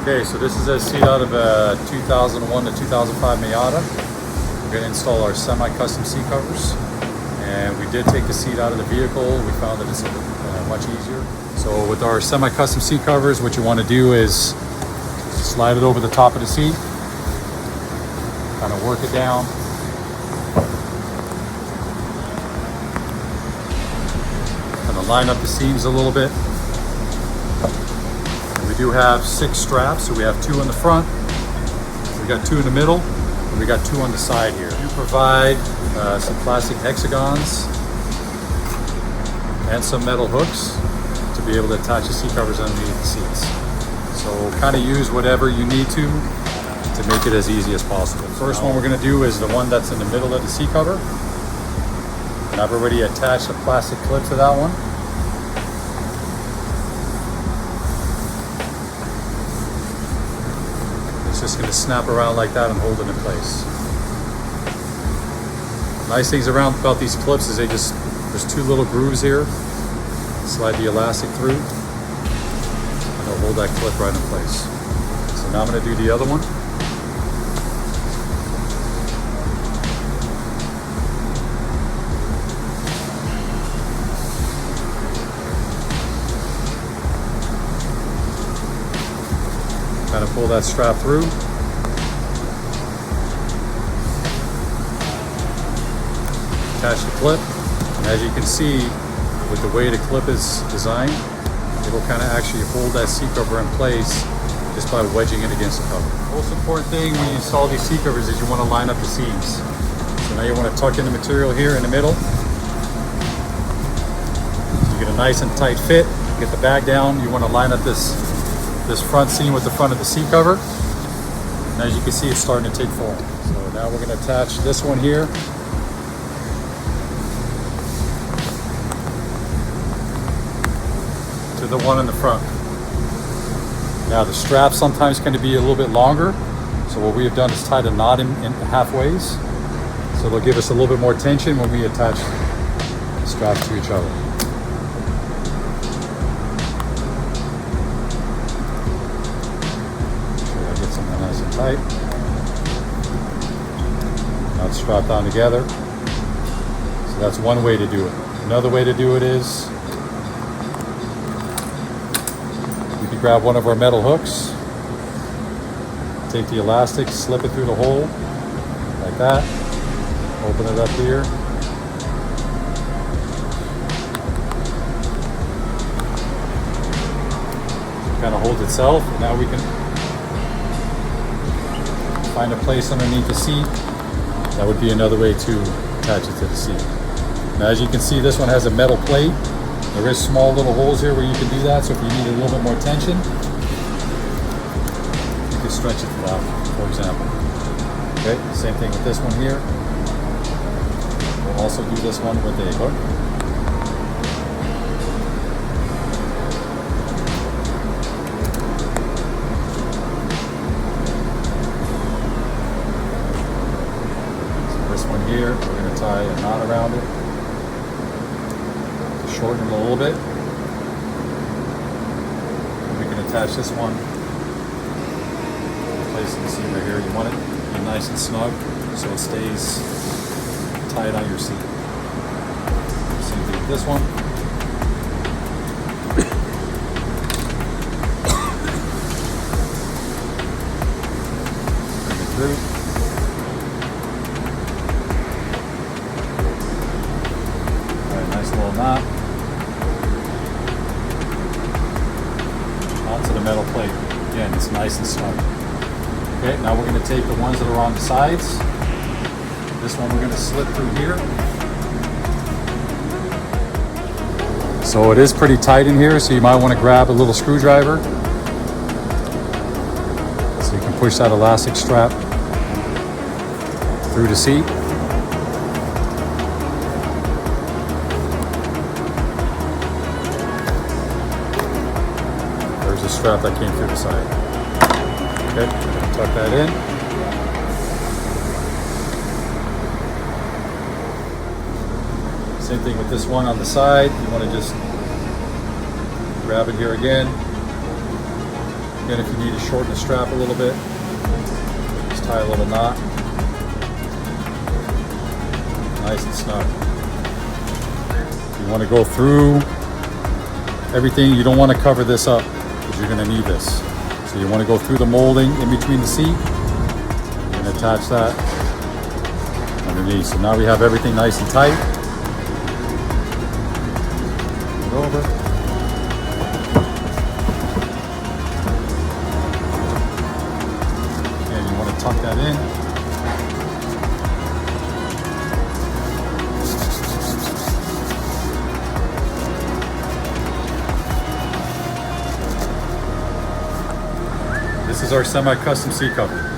Okay, so this is a seat out of a 2001 to 2005 Miata. We're going to install our semi-custom seat covers. And we did take the seat out of the vehicle. We found that it's much easier. So with our semi-custom seat covers, what you want to do is slide it over the top of the seat. Kind of work it down. Kind of line up the seams a little bit. We do have 6 straps, so we have 2 in the front, we got 2 in the middle, and we got 2 on the side here. We provide some plastic hexagons and some metal hooks to be able to attach the seat covers underneath the seats. So kind of use whatever you need to make it as easy as possible. The first one we're going to do is the one that's in the middle of the seat cover. And I've already attached a plastic clip to that one. It's just going to snap around like that and hold it in place. Nice things about these clips is there's 2 little grooves here. Slide the elastic through and it'll hold that clip right in place. So now I'm going to do the other one. Kind of pull that strap through. Attach the clip, and as you can see, with the way the clip is designed, it'll kind of actually hold that seat cover in place just by wedging it against the cover. The most important thing when you install these seat covers is you want to line up the seams. So now you want to tuck in the material here in the middle. So you get a nice and tight fit. Get the bag down. You want to line up this front seam with the front of the seat cover. And as you can see, it's starting to take form. So now we're going to attach this one here. To the one in the front. Now the strap sometimes can be a little bit longer. So what we have done is tied a knot in halfways. So they'll give us a little bit more tension when we attach the straps to each other. Nice and tight. Now it's strapped down together. So that's one way to do it. Another way to do it is you can grab one of our metal hooks, take the elastic, slip it through the hole like that, open it up here. It kind of holds itself, and now we can find a place underneath the seat. That would be another way to attach it to the seat. Now as you can see, this one has a metal plate. There is small little holes here where you can do that, so if you need a little bit more tension, you can stretch it to that, for example. Okay, same thing with this one here. We'll also do this one with a hook. Here, we're going to tie a knot around it to shorten it a little bit. And we can attach this one, place in the seat right here. You want it to be nice and snug so it stays tight on your seat. Same thing with this one. Bring it through. Little knot onto the metal plate. Again, it's nice and snug. Okay, now we're going to take the ones that are on the sides. This one we're going to slip through here. So it is pretty tight in here, so you might want to grab a little screwdriver so you can push that elastic strap through the seat. The strap that came through the side. Okay, tuck that in. Same thing with this one on the side. You want to just grab it here again, Again, if you need to shorten the strap a little bit, just tie a little knot. Nice and snug. You want to go through everything. You don't want to cover this up because you're going to need this. So you want to go through the molding in between the seat and attach that underneath. So now we have everything nice and tight. Over. And you want to tuck that in. This is our semi-custom seat cover.